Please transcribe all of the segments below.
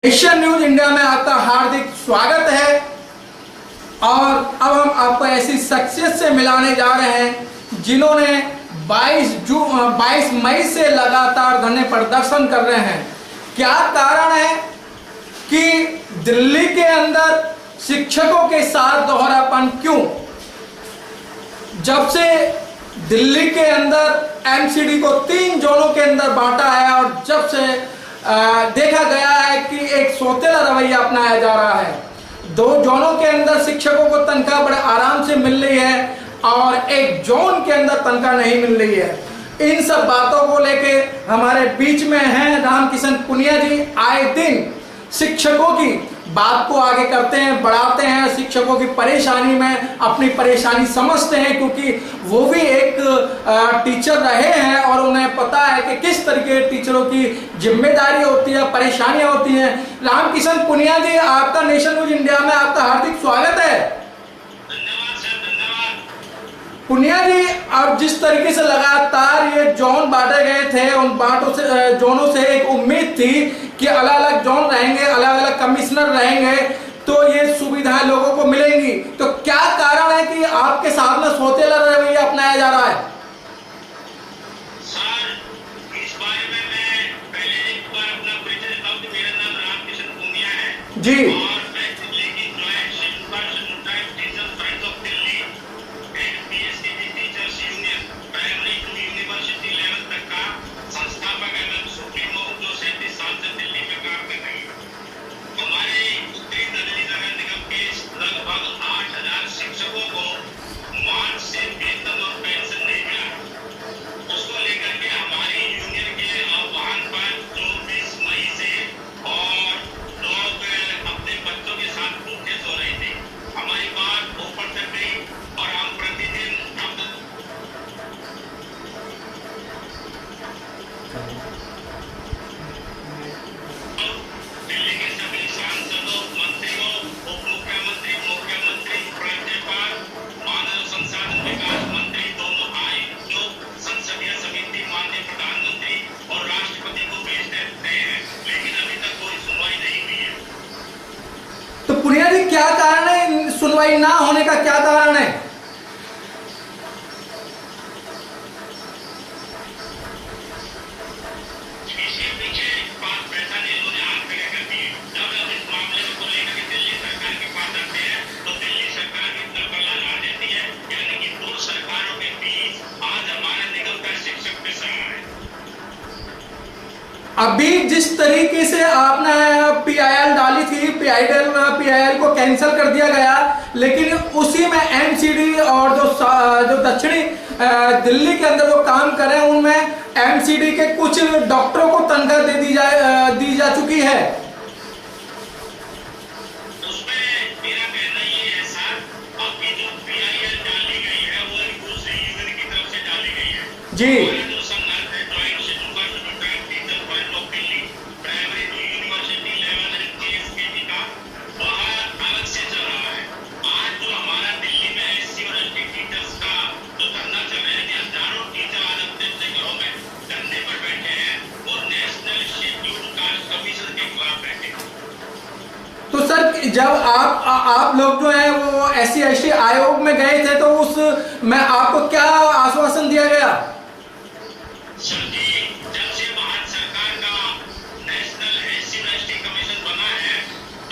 Asian news India में आपका हार्दिक स्वागत है। और अब हम आपको ऐसी शख्सियत से मिलाने जा रहे हैं जिन्होंने 22 मई से लगातार धरने प्रदर्शन कर रहे हैं। क्या कारण है कि दिल्ली के अंदर शिक्षकों के साथ दोहरापन क्यों? जब से दिल्ली के अंदर एमसीडी को 3 जोनों के अंदर बांटा है और जब से देखा गया है कि एक सौतेला रवैया अपनाया जा रहा है। 2 जोनों के अंदर शिक्षकों को तनख्वाह बड़े आराम से मिल रही है और एक जोन के अंदर तनख्वाह नहीं मिल रही है। इन सब बातों को लेके हमारे बीच में हैं रामकिशन पुनिया जी। आए दिन शिक्षकों की बात को आगे करते हैं, बढ़ाते हैं, शिक्षकों की परेशानी में अपनी परेशानी समझते हैं, क्योंकि वो भी एक टीचर रहे हैं और उन्हें पता है कि किस तरीके टीचरों की जिम्मेदारी होती है, परेशानियां होती हैं। रामकिशन पुनिया जी, आपका नेशन न्यूज इंडिया में आपका हार्दिक स्वागत है। धन्यवाद सर, धन्यवाद। पुनिया जी, अब जिस तरीके से लगातार ये जोन बांटे गए थे, उन जोनों से एक उम्मीद थी कि अलग अलग जोन रहेंगे, अलग अलग कमिश्नर रहेंगे तो ये सुविधाएं लोगों को मिलेंगी। तो क्या कारण है कि आपके साथ में सौतेला रवैया अपनाया जा रहा है? सर, इस बारे में मैं पहले एक बार अपना परिचय देता हूं कि मेरा नाम रामकिशन पुनिया है जी। और मैं दिल्ली की joint shift teachers friends of Delhi and PSTT teachers union primary to university level तक का संस्थापक एवं सुप्रीमो जो 37 साल से दिल्ली में काम कर रही है। हमारे उत्तरी दिल्ली नगर निगम के लगभग 8000 शिक्षकों को मार्च से वेतन और पेंशन नहीं मिला। उसको लेकर के हमारी यूनियन के आह्वान पर 24 मई से और लोग अपने बच्चों के साथ भूखे सो रहे थे। हमारी बात ऊपर तक गई और हम प्रतिदिन दिल्ली के सभी सांसदों, मंत्रियों, उप मुख्यमंत्री, मुख्यमंत्री, राज्यपाल, मानव संसाधन विकास मंत्री दोनों आए, जो संसदीय समिति, माननीय प्रधानमंत्री और राष्ट्रपति को भेज देते हैं, लेकिन अभी तक कोई सुनवाई नहीं हुई है। तो पुनिया जी, क्या कारण है सुनवाई ना होने का? क्या कारण है? इसके पीछे बात पहचाने इन्होंने हाथ खड़े कर दिए। जब हम इस मामले को लेकर के दिल्ली सरकार के पास आते हैं तो दिल्ली सरकार की तरफला आ जाती है, यानी कि 2 सरकारों के बीच आज हमारे निगम का शिक्षक पिस रहा है। अभी जिस तरीके से आपने पीआईएल डाली थी, पीआईएल को कैंसिल कर दिया गया, लेकिन उसी में एमसीडी और जो दक्षिणी दिल्ली के अंदर जो काम कर रहे हैं उनमें एमसीडी के कुछ डॉक्टरों को तनख्वाह दी जा चुकी है। उसमें मेरा कहना ये है सर, अभी जो पीआईएल डाली गई है वो एक दूसरी यूनियन की तरफ से डाली गई है जी। जो संघर्ष है joint teacher friends of Delhi primary to university level and KSKT का वह अलग से चल रहा है। आज जो हमारा दिल्ली में एससी और एसटी टीचर्स का जो धरना चल रहा है कि हजारों टीचर आज अपने अपने घरों में धरने पर बैठे हैं, वो नेशनल शेड्यूल्ड कास्ट कमीशन के खिलाफ बैठे हैं। तो सर, जब आप लोग जो है वो एससी एसटी आयोग में गए थे तो उस में आपको क्या आश्वासन दिया गया? सर जी, जब से भारत सरकार का नेशनल एससी और एसटी कमीशन बना है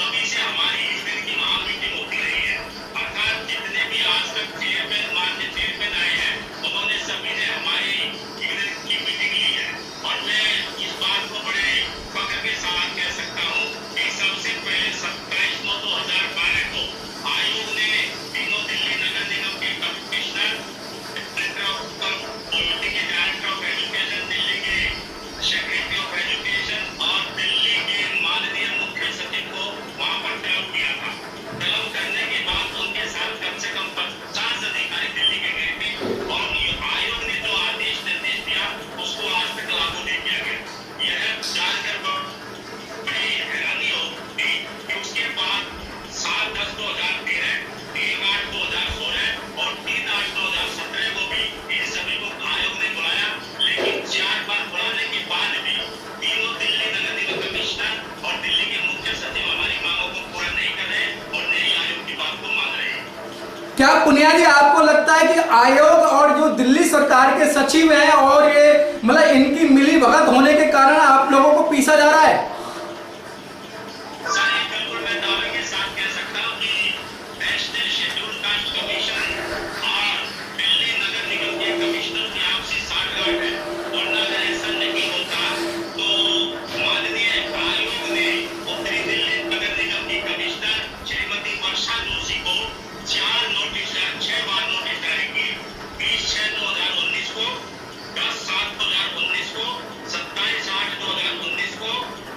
तभी से हमारी यूनियन की महा मीटिंग होती रही है। अर्थात जितने भी आज तक चेयरमैन, माननीय चेयरमैन आए हैं, उन्होंने सभी ने हमारी यूनियन की मीटिंग ली है। और मैं इस बात को बड़े फख्र के साथ कह सकता हूँ कि सबसे पहले 27/9/2012 को आयोग ने तीनों दिल्ली नगर निगम के कमिश्नर पुनिया जी आपको लगता है कि आयोग और जो दिल्ली सरकार के सचिव हैं और ये मतलब इनकी मिली भगत होने के कारण आप लोगों को पीसा जा रहा है? सर बिल्कुल मैं दावे के साथ कह सकता हूँ कि नेशनल शेड्यूल कास्ट कमीशन और दिल्ली नगर निगम के कमिश्नर की आपसी साठगांठ है, वरना अगर ऐसा नहीं होता तो माननीय आयोग ने उत्तरी दिल्ली नगर निगम की कमिश्नर श्रीमती वर्षा जोशी को 6 बार नोटिस जारी किए। 20/6/2019 को, 10/7/2019 को, 27/8/2019 को,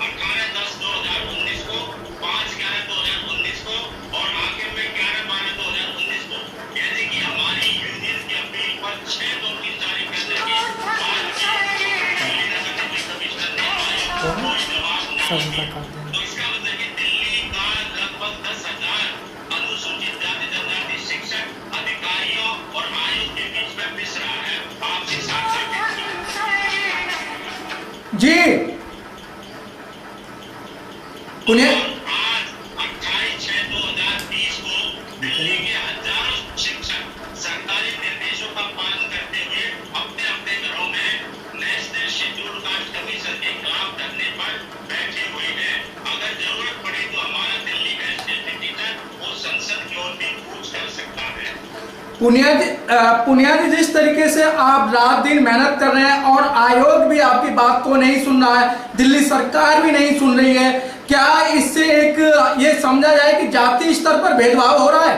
18/10/2019 को, 5/11/2019 को और आखिर में 11/12/2019 को, यानी कि हमारी यूनियन की अपील पर 6 नोटिस जारी करने के बाद भी दिल्ली नगर निगम कमिश्नर ने आयोग को कोई जवाब नहीं दिया। तो इसका मतलब कि दिल्ली का लगभग 10,000 अनुसूचित जाति जनजाति शिक्षक अधिकारियों और आयोग के बीच में पिस रहा है आपसी साझेदारी। जी पुनिया, आज 28/6/2020 को दिल्ली के हजारों शिक्षक सरकारी निर्देशों का पालन करते हुए अपने अपने घरों में नेशनल शेड्यूल कास्ट कमीशन के खिलाफ धरने पर बैठे हुए हैं। अगर जरूरत पड़े तो हमारा दिल्ली का स्टेट टीचर वो संसद की ओर भी कूच कर सकता है। पुनिया जी जिस तरीके से आप रात दिन मेहनत कर रहे हैं और आयोग भी आपकी बात को नहीं सुन रहा है, दिल्ली सरकार भी नहीं सुन रही है, क्या इससे एक ये समझा जाए कि जातीय स्तर पर भेदभाव हो रहा है?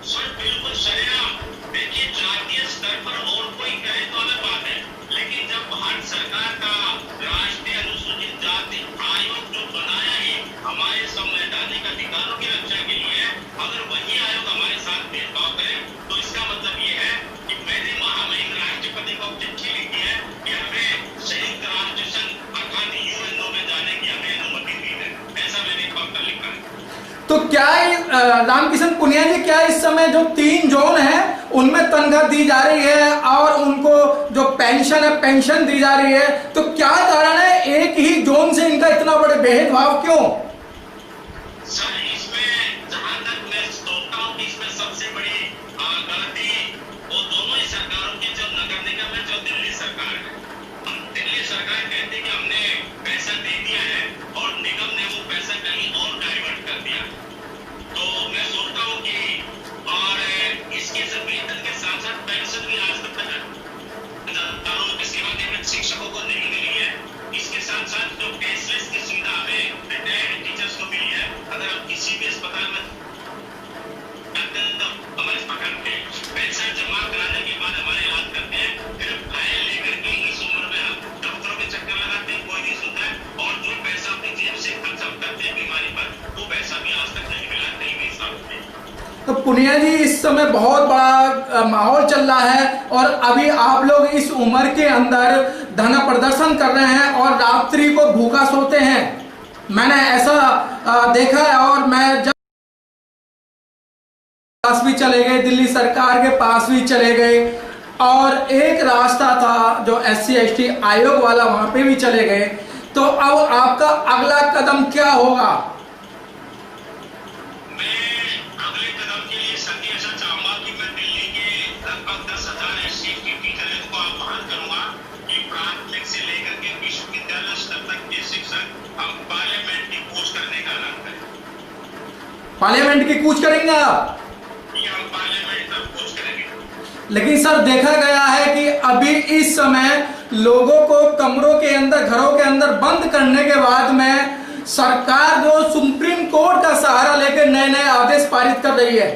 सर बिल्कुल सरेआम। देखिए जातीय स्तर पर और कोई कहे तो अलग बात है, लेकिन जब भारत सरकार का राष्ट्रीय अनुसूचित जाति आयोग जो बनाया है हमारे संवैधानिक अधिकारों की रक्षा के लिए, अगर वही आयोग हमारे साथ भेदभाव करे तो इसका मतलब ये है कि मैंने महामहिम राष्ट्रपति को चिट्ठी लिखी है कि हमें संयुक्त राष्ट्र संघ अर्थात यूएनओ में जाने की हमें अनुमति दी है, ऐसा मैंने एक पत्र लिखा है। तो क्या रामकिशन पुनिया जी, क्या इस समय जो 3 जोन है उनमें तनख्वाह दी जा रही है और उनको जो पेंशन है पेंशन दी जा रही है, तो क्या कारण है एक ही जोन से इनका इतना बड़े भेदभाव क्यों? सर इसमें जहां तक मैं सोचता हूँ कि इसमें सबसे बड़ी गलती वो दोनों ही सरकारों की, जो नगर निगम है जो दिल्ली सरकार है। दिल्ली सरकार कहती है कि हमने पैसा दे दिया है और निगम ने वो पैसा कहीं और डाइवर्ट कर दिया। तो मैं सोचता हूँ कि और इसके वेतन के साथ साथ पेंशन भी आज तक की सेवा निवृत्त शिक्षकों को नहीं मिली है। इसके साथ साथ जो कैशलेस की सुविधा हमें रिटायर्ड टीचर्स को मिली है, अगर हम किसी भी अस्पताल में हमारे अस्पताल में पैसा जमा कराने के बाद हमारे इलाज करते हैं, फिर फाइल लेकर के इस उम्र में हम डॉक्टरों के चक्कर लगाते हैं, कोई नहीं सुनता है, और जो पैसा अपनी जेब से खर्च करते हैं बीमारी पर, वो पैसा भी आज तक नहीं मिला, नहीं मिल सकते। तो पुनिया जी इस समय बहुत बड़ा माहौल चल रहा है और अभी आप लोग इस उम्र के अंदर धरना प्रदर्शन कर रहे हैं और रात्रि को भूखा सोते हैं, मैंने ऐसा देखा है। और मैं जब पास भी चले गए, दिल्ली सरकार के पास भी चले गए और एक रास्ता था जो SC/ST आयोग वाला, वहां पे भी चले गए। तो अब आपका अगला कदम क्या होगा? अगले कदम के लिए सभी ऐसा चाहूंगा कि मैं दिल्ली के लगभग 10,000 SC/ST टीचर को आह्वान करूंगा कि प्राथमिक से लेकर के विश्वविद्यालय स्तर तक के शिक्षक हम पार्लियामेंट की कूच करने का ऐलान करें। पार्लियामेंट की कूच करेंगे आप? हम पार्लियामेंट तक कूच करेंगे। लेकिन सर देखा गया है कि अभी इस समय लोगों को कमरों के अंदर, घरों के अंदर बंद करने के बाद में सरकार जो सुप्रीम कोर्ट का सहारा लेकर नए नए आदेश पारित कर रही है।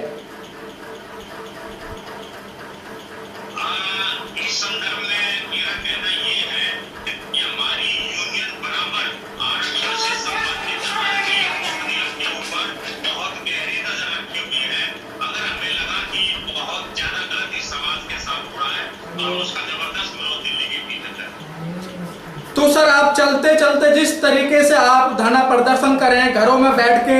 इस संदर्भ में मेरा कहना ये है कि हमारी यूनियन बराबर आरक्षण से संबंधित भारतीय उपनियम के ऊपर बहुत गहरी नजर रखी हुई है। अगर हमें लगा कि बहुत ज्यादा गलती समाज के साथ हो रहा है और उसका जबरदस्त विरोध दिल्ली के भीतर है। तो सर आप चलते चलते जिस तरीके से आप धरना प्रदर्शन कर रहे हैं, घरों में बैठ के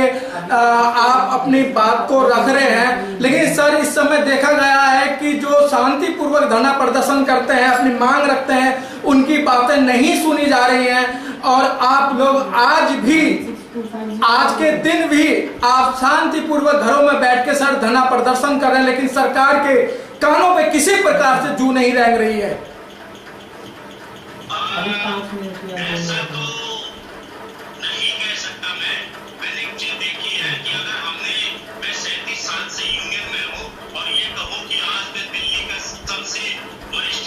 आप अपनी बात को रख रहे हैं, लेकिन सर इस समय देखा गया है कि जो शांतिपूर्वक धरना प्रदर्शन करते हैं, अपनी मांग रखते हैं, उनकी बातें नहीं सुनी जा रही हैं और आप लोग आज भी आज के दिन भी आप शांतिपूर्वक घरों में बैठ के सर धरना प्रदर्शन कर रहे हैं, लेकिन सरकार के कानों पे किसी प्रकार से जू नहीं रेंग रही है। ऐसा तो नहीं कह सकता मैंने एक चीज देखी है कि अगर मैं 37 साल से यूनियन में हूँ और ये कहूँ कि आज मैं दिल्ली का सबसे वरिष्ठ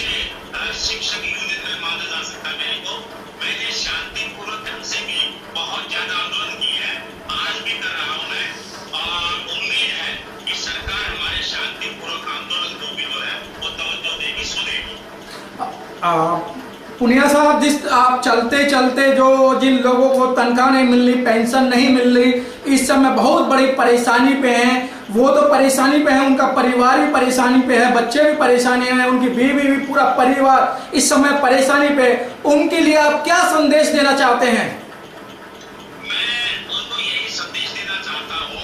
शिक्षक यूनियन में माना जा सकता है मेरे को। मैंने शांतिपूर्वक ढंग से भी बहुत ज्यादा आंदोलन किया है, आज भी कर रहा हूँ मैं, और उम्मीद है कि सरकार हमारे शांतिपूर्वक आंदोलन को भी जो है वो तवज्जो देगी, सुनेगी। पुनिया साहब, जिस आप चलते चलते जो जिन लोगों को तनख्वाह नहीं मिल रही, पेंशन नहीं मिल रही, इस समय बहुत बड़ी परेशानी पे हैं, वो तो परेशानी पे है, उनका परिवार भी परेशानी पे है, बच्चे भी परेशानी में, उनकी बीवी भी, पूरा परिवार इस समय परेशानी पे, उनके लिए आप क्या संदेश देना चाहते हैं? मैं उनको यही संदेश देना चाहता हूँ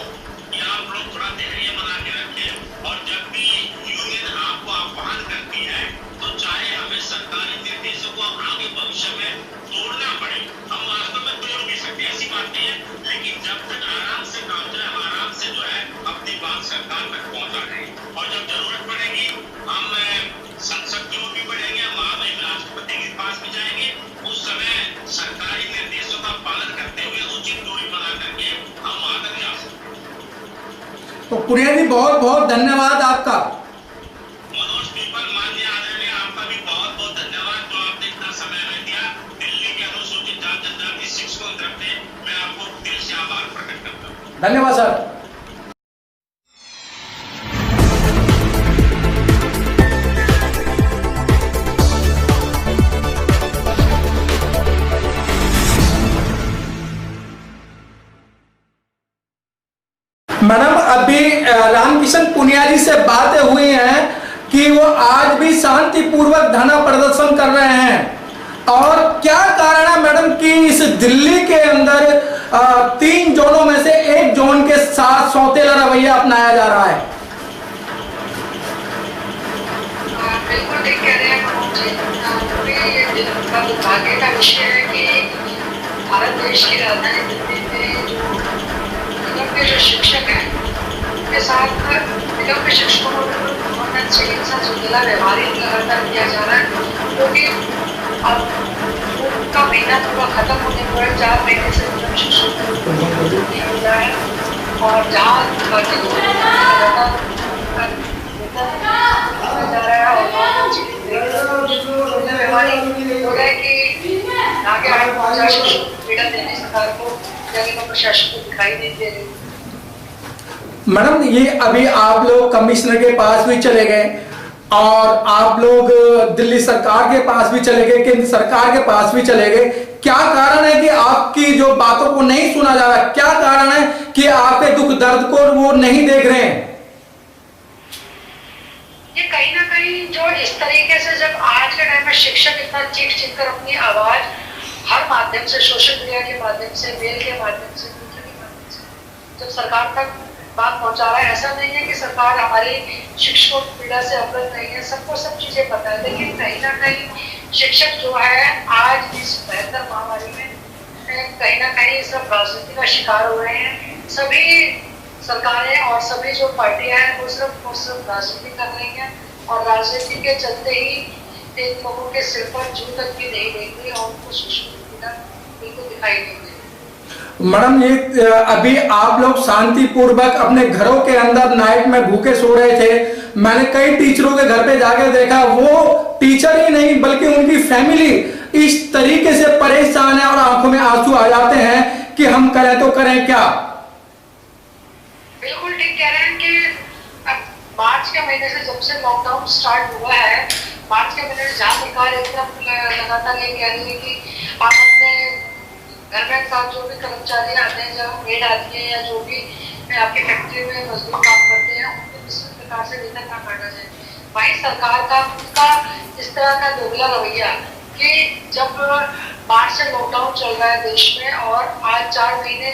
कि आप लोग थोड़ा धैर्य बना के रखें, और जब भी यूनियन आपको आह्वान करती है तो चाहे हमें सरकारी निर्देशों को आगे भविष्य में तोड़ना पड़े, हम वास्तव में तोड़ भी सकते हैं, ऐसी बात नहीं है, लेकिन जब तक आराम से काम चले, हम आराम से जो है अपनी बात सरकार तक पहुंचा दें, और जब जरूरत पड़ेगी हम संसद की ओर भी बढ़ेंगे, हम राष्ट्रपति के पास भी जाएंगे, उस समय सरकारी निर्देशों का पालन करते हुए उचित दूरी बना करके हम वहां तक जा सकते हैं। तो पुनिया जी, बहुत बहुत धन्यवाद आपका। मनोज पीपल, माननीय आदरणीय, आपका भी बहुत बहुत धन्यवाद जो आपने इतना समय हमें दिया। दिल्ली के अनुसूचित जाति जनजाति शिक्षकों की तरफ से मैं आपको दिल से आभार प्रकट करता हूँ। धन्यवाद सर। मैडम, अभी रामकिशन पुनिया जी से बातें हुई हैं कि वो आज भी शांतिपूर्वक धरना प्रदर्शन कर रहे हैं, और क्या कारण है मैडम कि इस दिल्ली के अंदर 3 जोनों में से एक जोन के साथ सौतेला रवैया अपनाया जा रहा है? बिल्कुल ठीक कह रहे हैं मनोज जी। ये दुर्भाग्य का विषय है कि भारत देश की राजधानी दिल्ली में निगम के जो शिक्षक हैं उनके साथ निगम के शिक्षकों को गवर्नमेंट से सौतेला व्यवहार लगातार किया जा रहा है, क्योंकि अब उनका महीना पूरा खत्म होने पर 4 महीने से निगम शिक्षकों को नहीं मिल रहा है, और जहाँ बाकी जा रहा है और व्यवहारिक हो गया कि आगे आगे पहुंचा पीड़ा देने सरकार को, जगह प्रशासन को दिखाई नहीं दे रही। मैडम, ये अभी आप लोग कमिश्नर के पास भी चले गए और आप लोग दिल्ली सरकार के पास भी चले गए, केंद्र सरकार के पास भी चले गए, क्या कारण है कि आपकी जो बातों को नहीं सुना जा रहा? क्या कारण है कि आपके दुख दर्द को वो नहीं देख रहे हैं? ये कहीं ना कहीं जो इस तरीके से जब आज के टाइम में शिक्षक इतना चीख चीख कर अपनी आवाज हर माध्यम से, सोशल मीडिया के माध्यम से, मेल के माध्यम से, ट्विटर के माध्यम से जब सरकार तक बात पहुंचा रहा है, ऐसा नहीं है कि सरकार हमारी शिक्षकों की पीड़ा से अवगत नहीं है, सबको सब चीजें पता है, लेकिन कहीं ना कहीं शिक्षक जो है आज इस बेहतर महामारी में कहीं ना कहीं सब राजनीति का शिकार हो रहे हैं। सभी सरकारें और सभी जो पार्टियां हैं वो सिर्फ राजनीति कर रही हैं, और राजनीति के चलते ही इन लोगों के सिर पर जू तक भी नहीं देखती और उनको सोशल मीडिया बिल्कुल दिखाई नहीं देती। मैडम, ये अभी आप लोग शांतिपूर्वक अपने घरों के अंदर नाइट में भूखे सो रहे थे, मैंने कई टीचरों के घर पे जाके देखा, वो टीचर ही नहीं बल्कि उनकी फैमिली इस तरीके से परेशान है और आंखों में आंसू आ जाते हैं कि हम करें तो करें क्या। बिल्कुल ठीक कह रहे हैं कि मार्च के महीने से जब से लॉकडाउन स्टार्ट हुआ है, मार्च के महीने से जहाँ सरकार एकदम लगातार ये कह रही है कि आप अपने घर में साथ जो भी कर्मचारी आते हैं, जब मेड आती है या जो भी आपकी फैक्ट्री में मजदूर काम करते हैं, उनको किसी प्रकार से वेतन ना काटा जाए। भाई सरकार का उनका इस तरह का दोगला रवैया कि जब मार्च से लॉकडाउन चल रहा है देश में, और आज 4 महीने,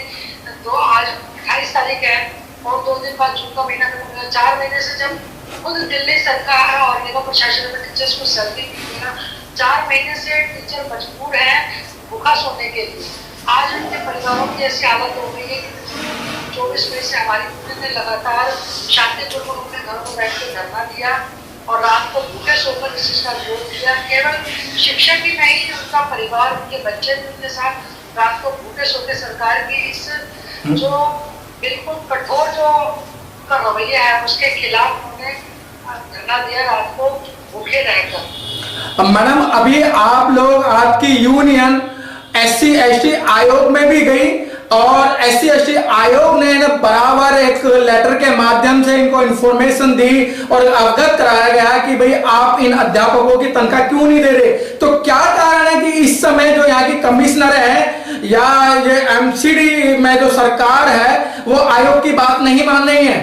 तो आज 28 तारीख है और 2 दिन बाद जून का महीना खत्म हो गया, 4 महीने से जब खुद दिल्ली सरकार और निगम प्रशासन में टीचर्स को सैलरी नहीं देना, 4 महीने से टीचर मजबूर है भूखा सोने के लिए, आज उनके परिवारों की ऐसी हालत हो गई है कि 24 मई से हमारी यूनियन ने लगातार शांतिपूर्वक अपने घरों में बैठ कर धरना दिया और रात को भूखे सोकर इस चीज का विरोध किया। केवल शिक्षक ही नहीं, उनका परिवार, उनके बच्चे भी उनके साथ रात को भूखे सोकर सरकार की इस जो बिल्कुल कठोर जो का रवैया है उसके खिलाफ उन्होंने धरना दिया रात को भूखे रहकर। मैडम, अभी आप लोग, आपकी यूनियन SC/ST आयोग में भी गई और SC/ST आयोग ने बराबर एक लेटर के माध्यम से इनको इंफॉर्मेशन दी और अवगत कराया गया कि भाई आप इन अध्यापकों की तनख्वाह क्यों नहीं दे रहे। तो क्या कारण है कि इस समय जो यहाँ की कमिश्नर है या ये MCD में जो सरकार है वो आयोग की बात नहीं मान रही है?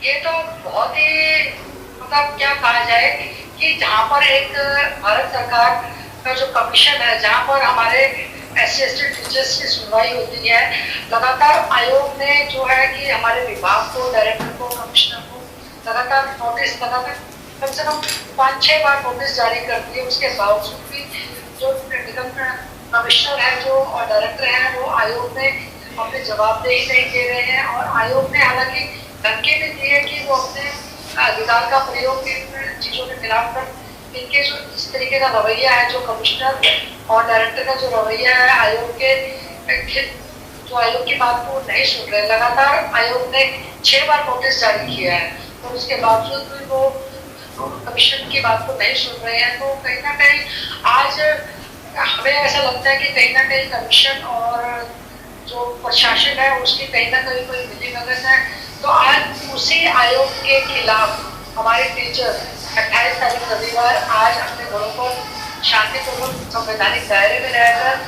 ये तो बहुत ही मतलब क्या कहा जाए कि जहाँ पर एक भारत सरकार का जो कमीशन है, जहाँ पर हमारे SC/ST टीचर्स की सुनवाई होती है, लगातार आयोग ने जो है कि हमारे विभाग को, डायरेक्टर को, कमिश्नर को लगातार नोटिस, लगातार कम से कम 5-6 बार नोटिस जारी कर दिए। उसके बावजूद भी जो निगम कमिश्नर है जो और डायरेक्टर है वो आयोग में अपने जवाबदेही नहीं दे रहे हैं और आयोग ने हालांकि धमकी भी दी है कि वो अपने अधिकार का प्रयोग इन चीजों के खिलाफ कर इनके जो इस तरीके का रवैया है, जो कमिश्नर और डायरेक्टर का जो रवैया है आयोग के जो आयोग की बात को नहीं सुन रहे। लगातार आयोग ने 6 बार नोटिस जारी किया है तो उसके बावजूद भी वो कमीशन की बात को नहीं सुन रहे हैं। तो कहीं ना कहीं आज हमें ऐसा लगता है कि कहीं ना कहीं कमीशन और जो प्रशासन है उसकी कहीं ना कहीं कोई मिलीभगत है। तो आज उसी आयोग के खिलाफ हमारे टीचर 28 तारीख रविवार आज अपने घरों पर शांतिपूर्वक संवैधानिक दायरे में रहकर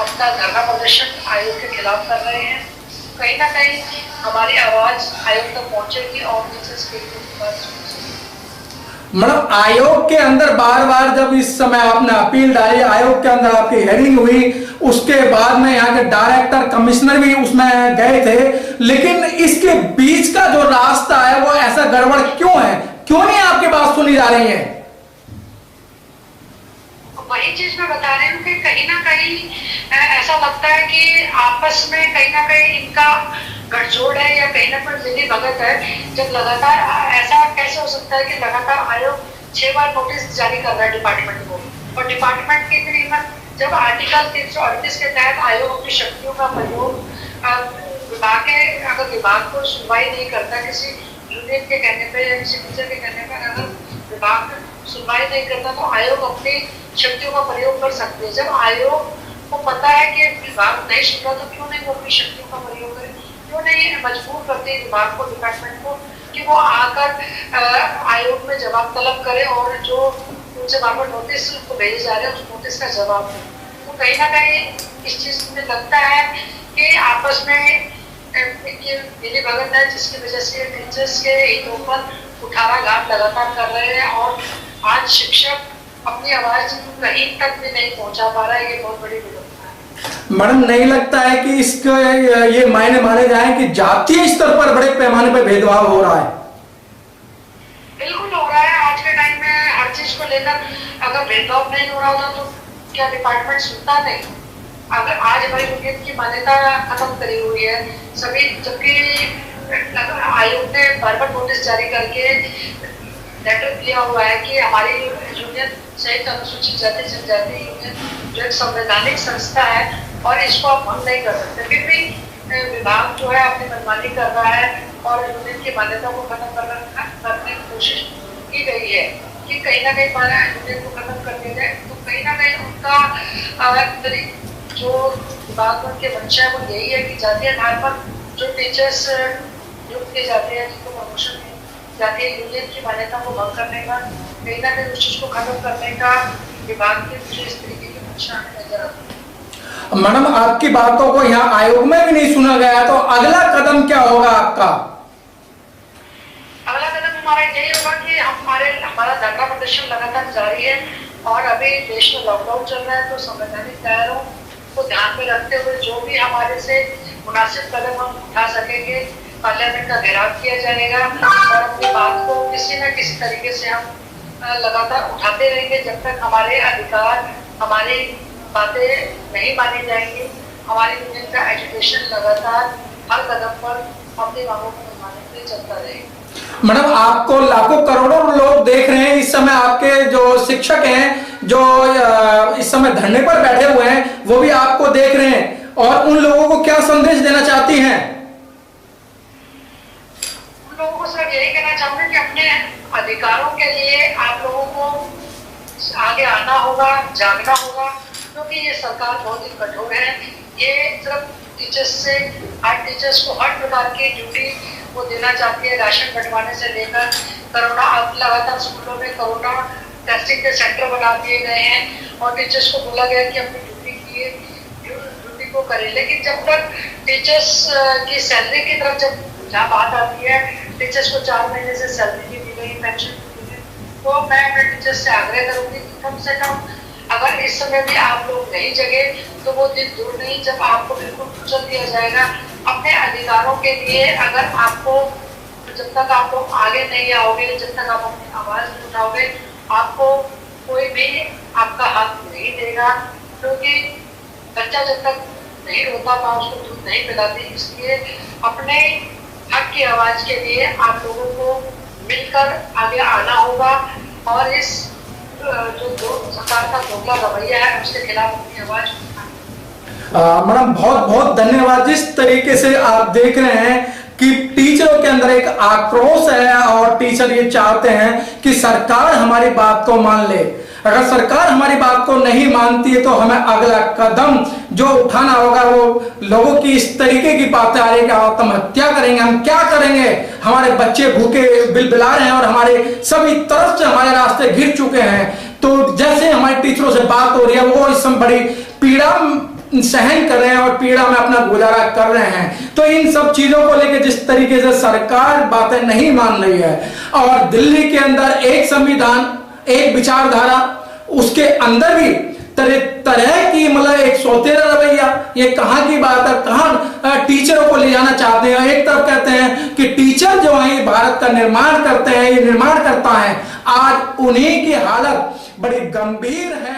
अपना धरना प्रदर्शन आयोग के खिलाफ कर रहे हैं। कहीं ना कहीं हमारी आवाज आयोग तक पहुंचेगी और टीचर्स के मतलब आयोग के अंदर बार बार जब इस समय आपने अपील डाली, आयोग के अंदर आपकी हेयरिंग हुई, उसके बाद में यहाँ के डायरेक्टर, कमिश्नर भी उसमें गए थे, लेकिन इसके बीच का जो रास्ता है वो ऐसा गड़बड़ क्यों है? क्यों नहीं आपकी बात सुनी जा रही है? वही चीज मैं बता रही हूँ कि कहीं ना कहीं ऐसा लगता है कि आपस में कहीं ना कहीं इनका गठजोड़ है या कहीं ना कहीं मिली भगत है। जब लगातार ऐसा कैसे हो सकता है कि लगातार आयोग 6 बार नोटिस जारी कर रहा है डिपार्टमेंट को और डिपार्टमेंट की इतनी हिम्मत, जब आर्टिकल 338 के तहत आयोग अपनी शक्तियों का प्रयोग विभाग के, अगर विभाग को सुनवाई नहीं करता किसी यूनियन के कहने पर या किसी टीचर के कहने पर, अगर विभाग सुनवाई नहीं करता तो आयोग अपनी शक्तियों का प्रयोग कर सकते हैं। जब आयोग को पता है कि विभाग नहीं सुन रहा तो क्यों नहीं वो अपनी शक्तियों का प्रयोग करे, क्यों नहीं मजबूर करते विभाग को, डिपार्टमेंट को कि वो आकर आयोग में जवाब तलब करे और जो उनसे बार बार नोटिस को भेजे जा रहे हैं उस नोटिस का जवाब दे। तो कहीं ना कहीं इस चीज में लगता है कि आपस में मिली भगत है जिसकी वजह से टीचर्स के हितों पर कुठाराघात लगातार कर रहे हैं और आज शिक्षक अपनी आवाज कहीं तक भी नहीं पहुंचा पा रहा है। ये बहुत बड़ी विफलता है। मैडम, नहीं लगता है कि इसके ये मायने माने जाए कि जातीय स्तर पर बड़े पैमाने पर भेदभाव हो रहा है? बिल्कुल हो रहा है। आज के टाइम में हर चीज को लेकर अगर भेदभाव नहीं हो रहा होता तो क्या डिपार्टमेंट सुनता नहीं? अगर आज हमारी यूनियन की मान्यता खत्म करी हुई है सभी, जबकि आयोग ने बार बार नोटिस जारी करके लेटर दिया हुआ है कि हमारी यूनियन संयुक्त अनुसूचित जाति जनजाति यूनियन जो एक संवैधानिक संस्था है और इसको आप भंग नहीं कर सकते। फिर भी विभाग जो है अपनी मनमानी कर रहा है और यूनियन की मान्यता को खत्म करने की कोशिश की गई है कि कहीं ना कहीं हमारा यूनियन को खत्म कर दिया जाए। तो कहीं ना कहीं उनका जो विभाग के मंशा है वो यही है कि जातीय आधार पर जो टीचर्स नियुक्त किए जाते हैं, जिनको प्रमोशन जातीय यूनियन की मान्यता को भंग करने का, कहीं ना कहीं उस चीज को खत्म करने का विभाग के मुझे इस तरीके की मंशा नजर आती है। मैडम, आपकी बातों को यहाँ आयोग में भी नहीं सुना गया, तो अगला कदम क्या होगा आपका? अगला कदम हमारा यही होगा कि हमारा धरना प्रदर्शन लगातार जारी है और अभी देश में लॉकडाउन चल रहा है तो संवैधानिक दायरों को ध्यान में रखते हुए जो भी हमारे से मुनासिब कदम हम उठा सकेंगे, पार्लियामेंट का घेराव किया जाएगा और अपनी बात को किसी न किसी तरीके से हम लगातार उठाते रहेंगे जब तक हमारे अधिकार, हमारी बातें नहीं मानी जाएंगी। हमारी यूनियन का एजुकेशन लगातार हर कदम पर अपनी मांगों को मनवाने के लिए चलता रहेगा। मैडम, आपको लाखों करोड़ों लोग देख रहे हैं इस समय, आपके जो शिक्षक हैं जो इस समय धरने पर बैठे हुए हैं वो भी आपको देख रहे हैं, और उन लोगों को क्या संदेश देना चाहती हैं? उन लोगों को सिर्फ यही कहना चाहूंगी कि अपने अधिकारों के लिए आप लोगों को आगे आना होगा, जागना होगा, क्योंकि ये सरकार बहुत ही कठोर है। ये सिर्फ टीचर्स से, हर टीचर्स को हर प्रकार की ड्यूटी वो देना चाहती है, राशन बंटवाने से लेकर कोरोना, अब लगातार स्कूलों में कोरोना टेस्टिंग के सेंटर बना दिए गए हैं और टीचर्स को बोला गया कि अपनी ड्यूटी को करें। लेकिन जब तक टीचर्स की सैलरी की तरफ जब जहाँ बात आती है, टीचर्स को 4 महीने से सैलरी नहीं दी गई, पेंशन नहीं दी गई, तो मैं अपने टीचर्स से आग्रह करूंगी कि कम से कम अगर इस समय भी आप लोग नहीं जगे तो वो दिन दूर नहीं जब आपको बिल्कुल कुचल दिया जाएगा। अपने अधिकारों के लिए अगर आपको, जब तक आप लोग आगे नहीं आओगे, जब तक आप अपनी आवाज नहीं उठाओगे, आपको कोई भी आपका हक नहीं देगा, क्योंकि बच्चा जब तक नहीं रोता माँ उसको दूध नहीं पिलाती। इसलिए अपने हक की आवाज के लिए आप लोगों को मिलकर आगे आना होगा और इस जो सरकार का दोगला रवैया है उसके खिलाफ अपनी आवाज उठानी। मैडम, बहुत बहुत धन्यवाद। जिस तरीके से आप देख रहे हैं कि टीचरों के अंदर एक आक्रोश है और टीचर ये चाहते हैं कि सरकार हमारी बात को मान ले। अगर सरकार हमारी बात को नहीं मानती है तो हमें अगला कदम जो उठाना होगा, वो लोगों की इस तरीके की बातें आ रही है कि आत्महत्या करेंगे, हम क्या करेंगे, हमारे बच्चे भूखे बिलबिला रहे हैं और हमारे सभी तरफ से हमारे रास्ते घिर चुके हैं। तो जैसे हमारे टीचरों से बात हो रही है, वो इस समय बड़ी पीड़ा सहन कर रहे हैं और पीड़ा में अपना गुजारा कर रहे हैं। तो इन सब चीजों को लेकर जिस तरीके से सरकार बातें नहीं मान रही है और दिल्ली के अंदर एक संविधान, एक विचारधारा, उसके अंदर भी तरह तरह की मतलब एक सौतेला रवैया, ये कहाँ की बात है, कहाँ टीचरों को ले जाना चाहते हैं। एक तरफ कहते हैं कि टीचर जो है भारत का निर्माण करते हैं, ये निर्माण करता है, आज उन्हीं की हालत बड़ी गंभीर है।